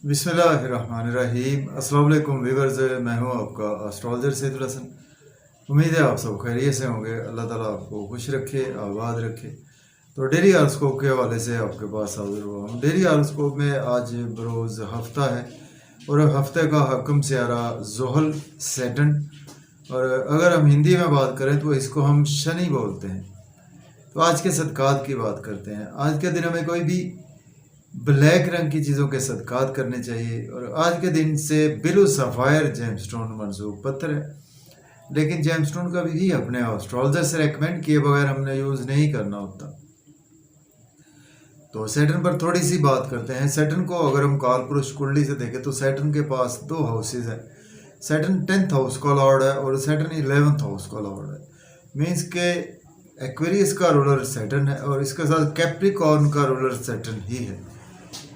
बिस्मिल्लाहिर्रहमानिर्रहीम। अस्सलाम वालेकुम व्यूअर्स, मैं हूं आपका एस्ट्रोलॉजर सैदुल हसन। उम्मीद है आप सब खैरियत से होंगे। अल्लाह ताला आपको खुश रखे, आबाद रखे। तो डेली हॉरोस्कोप के हवाले से आपके पास हाजिर हुआ हूँ। डेली हॉरोस्कोप में आज बरोज़ हफ्ता है और हफ्ते का हकम सियारा ज़ुहल सैटर्न, और अगर हम हिंदी में बात करें तो इसको हम शनि बोलते हैं। तो आज के सदकात की बात करते हैं। आज के दिन हमें कोई भी ब्लैक रंग की चीज़ों के सदकात करने चाहिए, और आज के दिन से बिलु सफ़ायर जेमस्टोन मंसूब पत्थर है, लेकिन जेमस्टोन का भी अपने एस्ट्रोलॉजर से रेकमेंड किए बगैर हमने यूज़ नहीं करना होता। तो सैटर्न पर थोड़ी सी बात करते हैं। सैटर्न को अगर हम काल पुरुष कुंडली से देखें तो सैटर्न के पास दो हाउसेज हैं। सैटर्न 10th हाउस का लॉर्ड है और सैटर्न 11th हाउस का लॉर्ड है। मीन्स के एक्वेरियस का रूलर सैटर्न है और इसके साथ कैप्रिकॉर्न का रूलर सैटर्न ही है।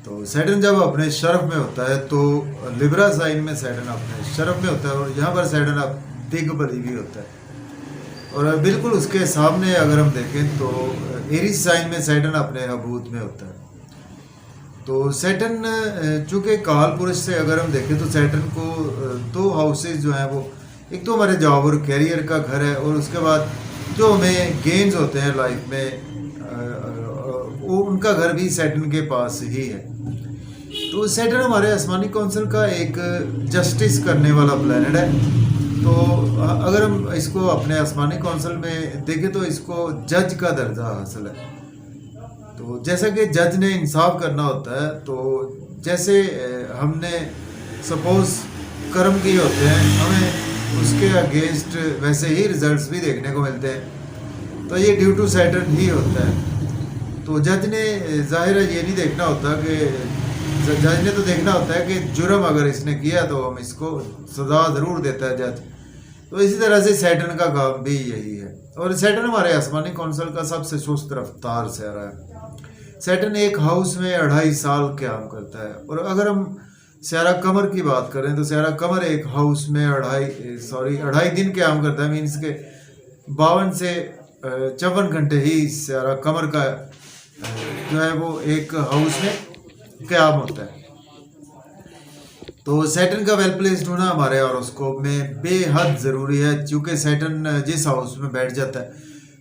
तो सैटर्न जब अपने शरफ में होता है तो लिब्रा साइन में सैटर्न अपने शरफ में होता है, और यहाँ पर सैटर्न अब दिग्बली भी होता है। और बिल्कुल उसके सामने अगर हम देखें तो एरीज साइन में सैटर्न अपने हबूत में होता है। तो सैटर्न चूँकि काल पुरुष से अगर हम देखें तो सैटर्न को दो हाउसेज जो हैं वो, एक तो हमारे जॉब और कैरियर का घर है, और उसके बाद जो हमें गेन्स होते हैं लाइफ में वो उनका घर भी सैटर्न के पास ही है। तो सैटर्न हमारे आसमानी काउंसिल का एक जस्टिस करने वाला प्लैनेट है। तो अगर हम इसको अपने आसमानी काउंसिल में देखें तो इसको जज का दर्जा हासिल है। तो जैसा कि जज ने इंसाफ करना होता है, तो जैसे हमने सपोज कर्म किए होते हैं, हमें उसके अगेंस्ट वैसे ही रिजल्ट्स भी देखने को मिलते हैं। तो ये ड्यू टू सैटर्न ही होता है। तो जज ने ज़ाहिर है ये नहीं देखना होता कि जज ने तो देखना होता है कि जुर्म अगर इसने किया तो हम इसको सज़ा ज़रूर देता है जज। तो इसी तरह से सैटर्न का काम भी यही है। और सैटर्न हमारे आसमानी काउंसिल का सबसे सुस्त रफ्तार सियारा है। सैटर्न एक हाउस में 2.5 साल क्याम करता है। और अगर हम सियारा कमर की बात करें तो सियारा कमर एक हाउस में 2.5 दिन क्याम करता है। मीन्स के 52 से 54 घंटे ही सियारा कमर का जो है वो एक हाउस में क्याम होता है। तो सैटर्न का वेल प्लेस्ड होना हमारे हॉरोस्कोप में बेहद ज़रूरी है, क्योंकि सैटर्न जिस हाउस में बैठ जाता है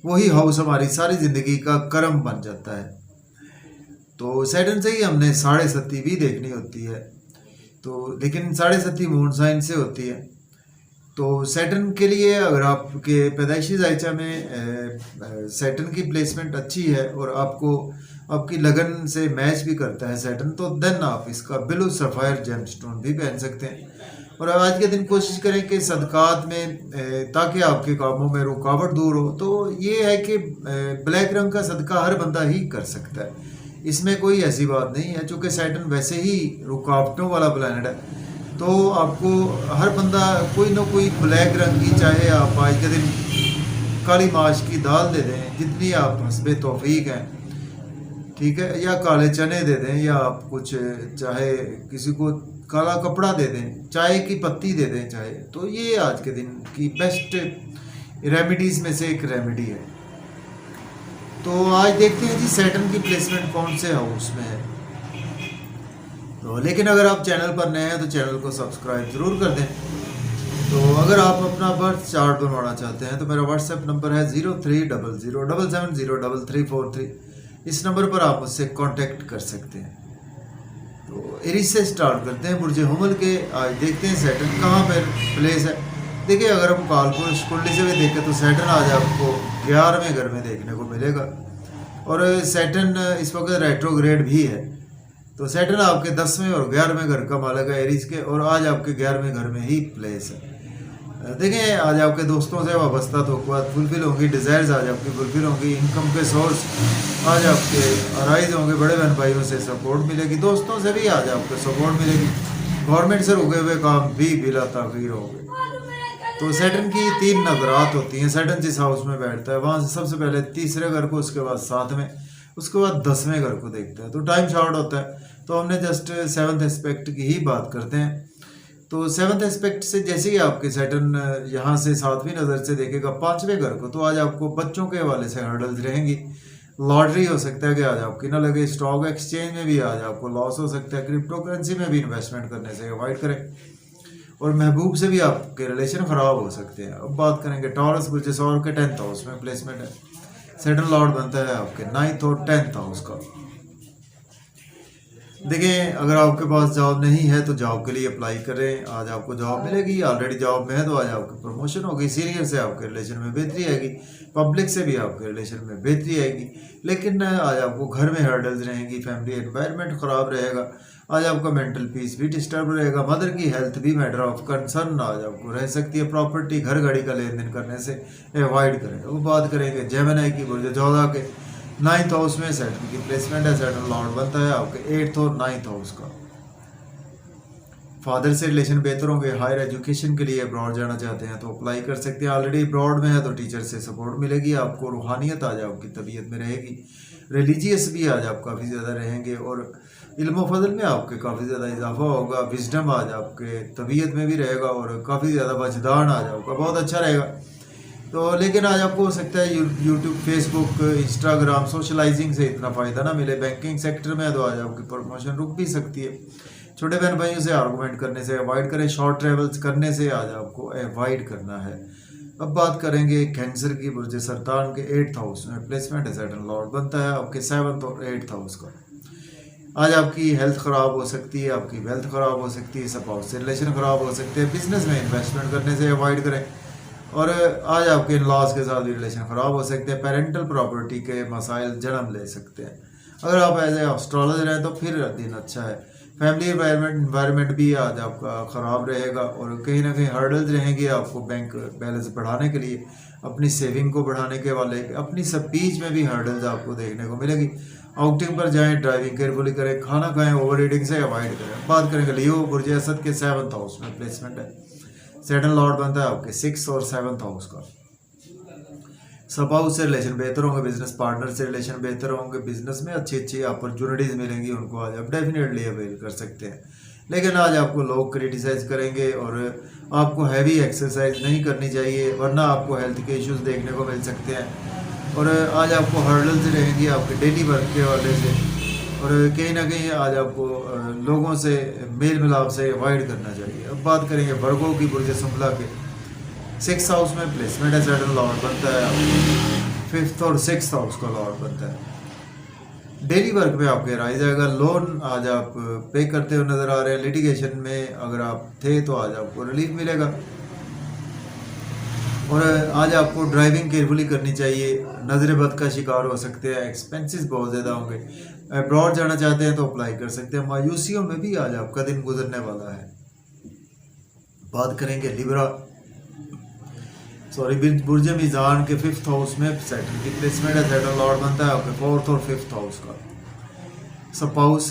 वही हाउस हमारी सारी ज़िंदगी का कर्म बन जाता है। तो सैटर्न से ही हमने 7.5 भी देखनी होती है, तो लेकिन 7.5 मून साइन से होती है। तो सैटर्न के लिए अगर आपके पैदाइशी जायचा में सैटर्न की प्लेसमेंट अच्छी है और आपको आपकी लगन से मैच भी करता है सैटर्न, तो देन आप इसका बिलु सफ़ायर जेमस्टोन भी पहन सकते हैं। और आज के दिन कोशिश करें कि सदकात में ताकि आपके कामों में रुकावट दूर हो। तो ये है कि ब्लैक रंग का सदका हर बंदा ही कर सकता है, इसमें कोई ऐसी बात नहीं है। चूँकि सैटर्न वैसे ही रुकावटों वाला प्लैनेट है, तो आपको हर बंदा कोई ना कोई ब्लैक रंग की, चाहे आप आज के दिन काली माश की दाल दे दें जितनी आप हस्बे तौफीक हैं, ठीक है, या काले चने दे दें, या आप कुछ चाहे किसी को काला कपड़ा दे दें, चाय की पत्ती दे दें चाहे, तो ये आज के दिन की बेस्ट रेमेडीज़ में से एक रेमेडी है। तो आज देखते हैं जी सैटर्न की प्लेसमेंट कौन से हाउस में है। तो लेकिन अगर आप चैनल पर नए हैं तो चैनल को सब्सक्राइब ज़रूर कर दें। तो अगर आप अपना बर्थ चार्ट बनवाना चाहते हैं तो मेरा व्हाट्सएप नंबर है 030077034343। इस नंबर पर आप मुझसे कांटेक्ट कर सकते हैं। तो एरीज से स्टार्ट करते हैं, बुर्ज हुमल के। आज देखते हैं सैटर्न कहाँ पर प्लेस है। देखिए अगर हम कालपुरुष कुंडली से भी देखें तो सैटर्न आज आपको 11वें घर में देखने को मिलेगा, और सैटर्न इस वक्त रेट्रोग्रेड भी है। तो सैटर्न आपके 10वें और 11वें घर का मालिक है एरीज के, और आज आपके 11वें घर में ही प्लेस है। देखें आज आपके दोस्तों से वाबस्ता तो फुलफिल होंगी, डिज़ायर्स आज आपकी फुलफिल होंगी, इनकम के सोर्स आज आपके अराइज होंगे, बड़े बहन भाइयों से सपोर्ट मिलेगी, दोस्तों से भी आज आपको सपोर्ट मिलेगी, गवर्नमेंट से रुके हुए काम भी बिला ताख़ीर होंगे। तो सैटर्न की 3 नगरात होती हैं। सैटर्न जिस हाउस में बैठता है वहाँ से सबसे पहले तीसरे घर को, उसके बाद 7वें, उसके बाद 10वें घर को देखता है। तो टाइम शॉर्ट होता है, तो हमने जस्ट 7th एस्पेक्ट की ही बात करते हैं। तो 7th एस्पेक्ट से जैसे ही आपके सैटर्न यहाँ से 7वीं नज़र से देखेगा 5वें घर को, तो आज आपको बच्चों के हवाले से हर्डल्स रहेंगी। लॉटरी हो सकता है कि आज आपकी ना लगे, स्टॉक एक्सचेंज में भी आज आपको लॉस हो सकता है, क्रिप्टो करेंसी में भी इन्वेस्टमेंट करने से अवॉइड करें, और महबूब से भी आपके रिलेशन ख़राब हो सकते हैं। अब बात करेंगे टॉरस बुर्ज और के 10th हाउस में प्लेसमेंट है, सेटन लॉर्ड बनता है आपके 9th और 10th हाउस का। देखिए अगर आपके पास जॉब नहीं है तो जॉब के लिए अप्लाई करें, आज आपको जॉब मिलेगी। ऑलरेडी जॉब में है तो आज आपकी प्रमोशन होगी, सीनियर से आपके रिलेशन में बेहतरी आएगी, पब्लिक से भी आपके रिलेशन में बेहतरी आएगी। लेकिन आज आपको घर में हर्डल्स रहेंगी, फैमिली एनवायरनमेंट ख़राब रहेगा, आज आपका मेंटल पीस भी डिस्टर्ब रहेगा, मदर की हेल्थ भी मैटर ऑफ कंसर्न आज आपको रह सकती है। प्रॉपर्टी घर गाड़ी का लेन देन करने से अवॉइड करें। वो बात करेंगे जेमिनी की बुर्ज 14 के 9th हाउस में सैटर्न की प्लेसमेंट है, सैटर्न लॉर्ड बनता है आपके 8th और 9th हाउस का। फादर से रिलेशन बेहतर होंगे, हायर एजुकेशन के लिए अब्रॉड जाना चाहते हैं तो अप्लाई कर सकते हैं। ऑलरेडी अब्रॉड में है तो टीचर से सपोर्ट मिलेगी आपको, रूहानियत आज आपकी तबीयत में रहेगी, रिलीजियस भी आज आप काफ़ी ज़्यादा रहेंगे, और इल्म फजल में आपके काफ़ी ज़्यादा इजाफा होगा, विजडम आज आपके तबीयत में भी रहेगा, और काफ़ी ज़्यादा वजदान आज आपका बहुत अच्छा रहेगा। तो लेकिन आज आपको हो सकता है यूट्यूब, फेसबुक, इंस्टाग्राम, सोशलाइजिंग से इतना फ़ायदा ना मिले। बैंकिंग सेक्टर में तो आज आपकी प्रमोशन रुक भी सकती है। छोटे बहन भाइयों से आर्गूमेंट करने से अवॉइड करें, शॉर्ट ट्रेवल्स करने से आज आपको अवॉइड करना है। अब बात करेंगे कैंसर की बुर्ज सरतान के 8th हाउस में प्लेसमेंट है, सैटर्न लॉर्ड बनता है आपके 7th और 8th हाउस का। आज आपकी हेल्थ ख़राब हो सकती है, आपकी वेल्थ ख़राब हो सकती है, स्पाउस से रिलेशन ख़राब हो सकते हैं, बिजनेस में इन्वेस्टमेंट करने से अवॉइड करें, और आज आपके इन लॉज के साथ भी रिलेशन ख़राब हो सकते हैं। पेरेंटल प्रॉपर्टी के मसाइल जन्म ले सकते हैं। अगर आप एज ए एस्ट्रोलॉजर हैं तो फिर दिन अच्छा है। फैमिली एनवायरनमेंट भी आज आपका ख़राब रहेगा, और कहीं ना कहीं हर्डल्स रहेंगे आपको बैंक बैलेंस बढ़ाने के लिए, अपनी सेविंग को बढ़ाने के वाले, अपनी स्पीच में भी हर्डल्स आपको देखने को मिलेगी। आउटिंग पर जाएं, ड्राइविंग केयरफुली करें, खाना खाएं, ओवर ईटिंग से अवॉइड करें। बात करेंगे लियो बुर्ज असद के 7th हाउस में प्लेसमेंट है, सैटर्न लॉर्ड बनता है आपके 6th और 7th हाउस का। स्पाउस से रिलेशन बेहतर होंगे, बिजनेस पार्टनर से रिलेशन बेहतर होंगे, बिजनेस में अच्छी अच्छी अपॉर्चुनिटीज़ मिलेंगी उनको, आज आप डेफिनेटली अवेल कर सकते हैं। लेकिन आज आपको लोग क्रिटिसाइज करेंगे, और आपको हैवी एक्सरसाइज नहीं करनी चाहिए, वरना आपको हेल्थ के इश्यूज देखने को मिल सकते हैं। और आज आपको हर्डल्स रहेंगी आपके डेली वर्क के हवाले से, और कहीं ना कहीं आज आपको लोगों से मेल मिलाप से अवॉइड करना चाहिए। अब बात करेंगे वर्गो की बुर्ज सुंबला के 6th हाउस में प्लेसमेंट है, सैटर्न लॉर्ड बनता है 5th और 6th हाउस का लॉर्ड बनता है। डेली वर्क में आपके राइज आएगा, लोन आज आप पे करते हुए नजर आ रहे हैं, लिटिगेशन में अगर आप थे तो आज आपको रिलीफ मिलेगा, और आज आपको ड्राइविंग केयरफुली करनी चाहिए, नजर बद का शिकार हो सकते हैं, एक्सपेंसेस बहुत ज़्यादा होंगे। अब्रॉड जाना चाहते हैं तो अप्लाई कर सकते हैं। मायूसियों में भी आज आपका दिन गुजरने वाला है। बात करेंगे लिब्रा बुर्ज मीज़ान के 5th हाउस में सैटर्न की प्लेसमेंट है, सैटर्न लॉर्ड बनता है आपके 4th और 5th हाउस का। स्पाउस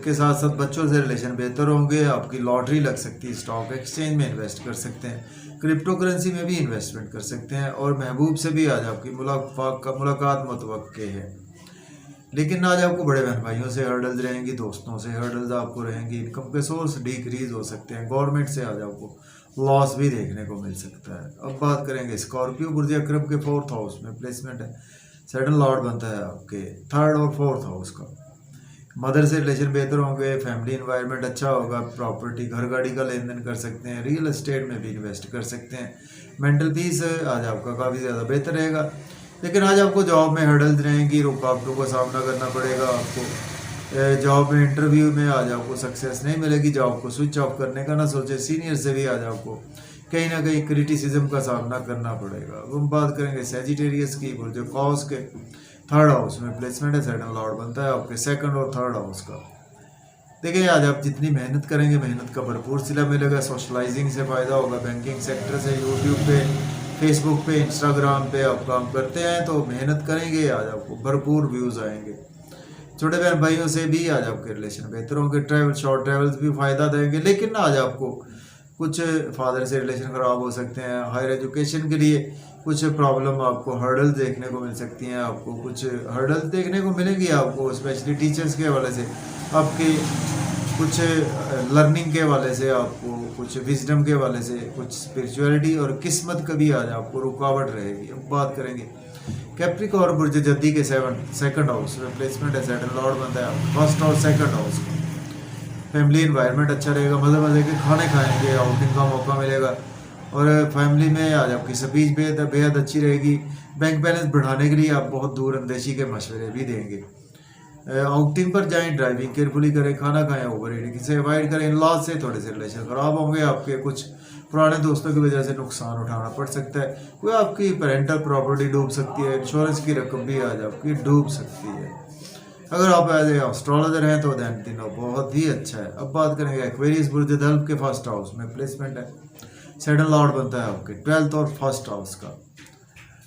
के साथ साथ बच्चों से रिलेशन बेहतर होंगे, आपकी लॉटरी लग सकती है, स्टॉक एक्सचेंज में इन्वेस्ट कर सकते हैं, क्रिप्टो करेंसी में भी इन्वेस्टमेंट कर सकते हैं, और महबूब से भी आज आपकी मुलाकात मुतवक्के है। लेकिन आज आपको बड़े बहन भाइयों से हर्डल्स रहेंगी, दोस्तों से हर्डल्स आपको रहेंगी, इनकम के सोर्स डिक्रीज हो सकते हैं, गवर्नमेंट से आज आपको लॉस भी देखने को मिल सकता है। अब बात करेंगे स्कॉर्पियो बुर्ज अक्रब के 4th हाउस में प्लेसमेंट है, सैटर्न लॉर्ड बनता है आपके 3rd और 4th हाउस का। मदर से रिलेशन बेहतर होंगे, फैमिली एनवायरनमेंट अच्छा होगा, प्रॉपर्टी घर गाड़ी का लेन देन कर सकते हैं, रियल एस्टेट में भी इन्वेस्ट कर सकते हैं, मेंटल पीस आज आपका काफ़ी ज़्यादा बेहतर रहेगा। लेकिन आज आपको जॉब में हर्डल्स रहेंगी, रुकावटों का सामना करना पड़ेगा आपको। जॉब में इंटरव्यू में आज आपको सक्सेस नहीं मिलेगी, जॉब को स्विच ऑफ करने का ना सोचे, सीनियर से भी आज आपको कहीं ना कहीं क्रिटिसिज्म का सामना करना पड़ेगा। हम बात करेंगे सेजिटेरियस की जो कॉस के 3rd हाउस में प्लेसमेंट है, सैटर्न लॉर्ड बनता है आपके 2nd और 3rd हाउस का। देखिए आज आप जितनी मेहनत करेंगे मेहनत का भरपूर सिला मिलेगा, सोशलाइजिंग से फ़ायदा होगा, बैंकिंग सेक्टर से, यूट्यूब पे, फेसबुक पे, इंस्टाग्राम पे आप काम करते हैं तो मेहनत करेंगे, आज आपको भरपूर व्यूज़ आएंगे। छोटे बहन भाइयों से भी आज आपके रिलेशन बेहतर होंगे, ट्रैवल शॉर्ट ट्रैवल्स भी फ़ायदा देंगे। लेकिन आज आपको कुछ फादर से रिलेशन ख़राब हो सकते हैं, हायर एजुकेशन के लिए कुछ प्रॉब्लम, आपको हर्डल्स देखने को मिल सकती हैं, आपको कुछ हर्डल्स देखने को मिलेंगी आपको, स्पेशली टीचर्स के हवाले से, आपके कुछ लर्निंग के हवाले से, आपको कुछ विजडम के हवाले से, कुछ स्पिरिचुअलिटी और किस्मत का भी आज आपको रुकावट रहेगी। अब बात करेंगे कैप्रिकॉर्न बुर्ज जद्दी के सेकंड हाउस में प्लेसमेंट है, सैटर्न लॉर्ड बनता है फर्स्ट और सेकंड हाउस का। फैमिली इन्वायरमेंट अच्छा रहेगा, मज़े मज़े के खाने खाएंगे, आउटिंग का मौका मिलेगा और फैमिली में आज आपकी स्पीच बेहद अच्छी रहेगी। बैंक बैलेंस बढ़ाने के लिए आप बहुत दूर अंदेशी के मशवरे भी देंगे। आउटिंग पर जाएं, ड्राइविंग केयरफुली करें, खाना खाएं, ओवर ईटिंग से अवॉइड करें। इन लॉज से थोड़े से रिलेशन ख़राब होंगे, आपके कुछ पुराने दोस्तों की वजह से नुकसान उठाना पड़ सकता है, कोई आपकी पेरेंटल प्रॉपर्टी डूब सकती है, इंश्योरेंस की रकम भी आज आपकी डूब सकती है। अगर आप एज ए एस्ट्रोलॉजर हैं तो दैन दिनों बहुत ही अच्छा है। अब बात करेंगे एक्वेरियस बुर्ज दल्ब के फर्स्ट हाउस में प्लेसमेंट है, सैटर्न लॉर्ड बनता है आपके 12th और फर्स्ट हाउस का।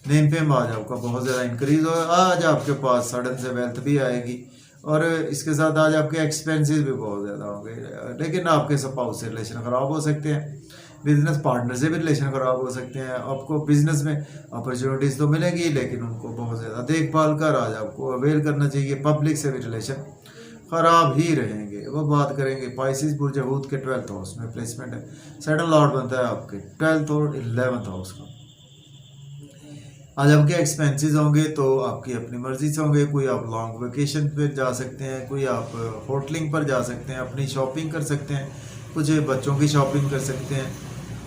नेम फेम आज आपका बहुत ज़्यादा इंक्रीज हो, आज आपके पास सडन से वेल्थ भी आएगी और इसके साथ आज आपके एक्सपेंसेस भी बहुत ज़्यादा होंगे, लेकिन आपके स्पाउस से रिलेशन ख़राब हो सकते हैं, बिजनेस पार्टनर से भी रिलेशन ख़राब हो सकते हैं। आपको बिजनेस में अपॉर्चुनिटीज़ तो मिलेगी लेकिन उनको बहुत ज़्यादा देखभाल कर आज आपको अवेल करना चाहिए। पब्लिक से भी रिलेशन ख़राब ही रहेंगे। वो बात करेंगे पाइसिस बुर्ज हूत के 12th हाउस में प्लेसमेंट है, सैटर्न लॉर्ड बनता है आपके 12th और 11th हाउस का। आज आपके एक्सपेंसेस होंगे तो आपकी अपनी मर्जी से होंगे, कोई आप लॉन्ग वेकेशन पे जा सकते हैं, कोई आप होटलिंग पर जा सकते हैं, अपनी शॉपिंग कर सकते हैं, कुछ बच्चों की शॉपिंग कर सकते हैं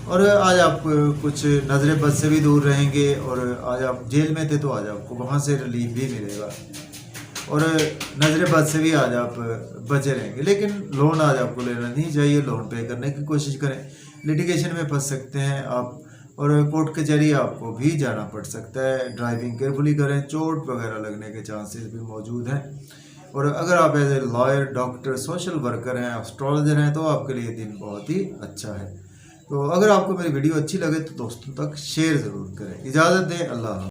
और आज आप कुछ नज़र बद से भी दूर रहेंगे और आज आप जेल में थे तो आज आपको वहाँ से रिलीफ भी मिलेगा और नज़र बद से भी आज आप बचे रहेंगे। लेकिन लोन आज आपको लेना नहीं चाहिए, लोन पे करने की कोशिश करें, लिटिगेशन में फंस सकते हैं आप और कोर्ट कचहरी आपको भी जाना पड़ सकता है। ड्राइविंग केयरफुली करें, चोट वगैरह लगने के चांसेस भी मौजूद हैं और अगर आप as a lawyer, doctor, social worker हैं, एस्ट्रोलॉजर हैं तो आपके लिए दिन बहुत ही अच्छा है। तो अगर आपको मेरी वीडियो अच्छी लगे तो दोस्तों तक शेयर ज़रूर करें। इजाज़त दें, अल्लाह।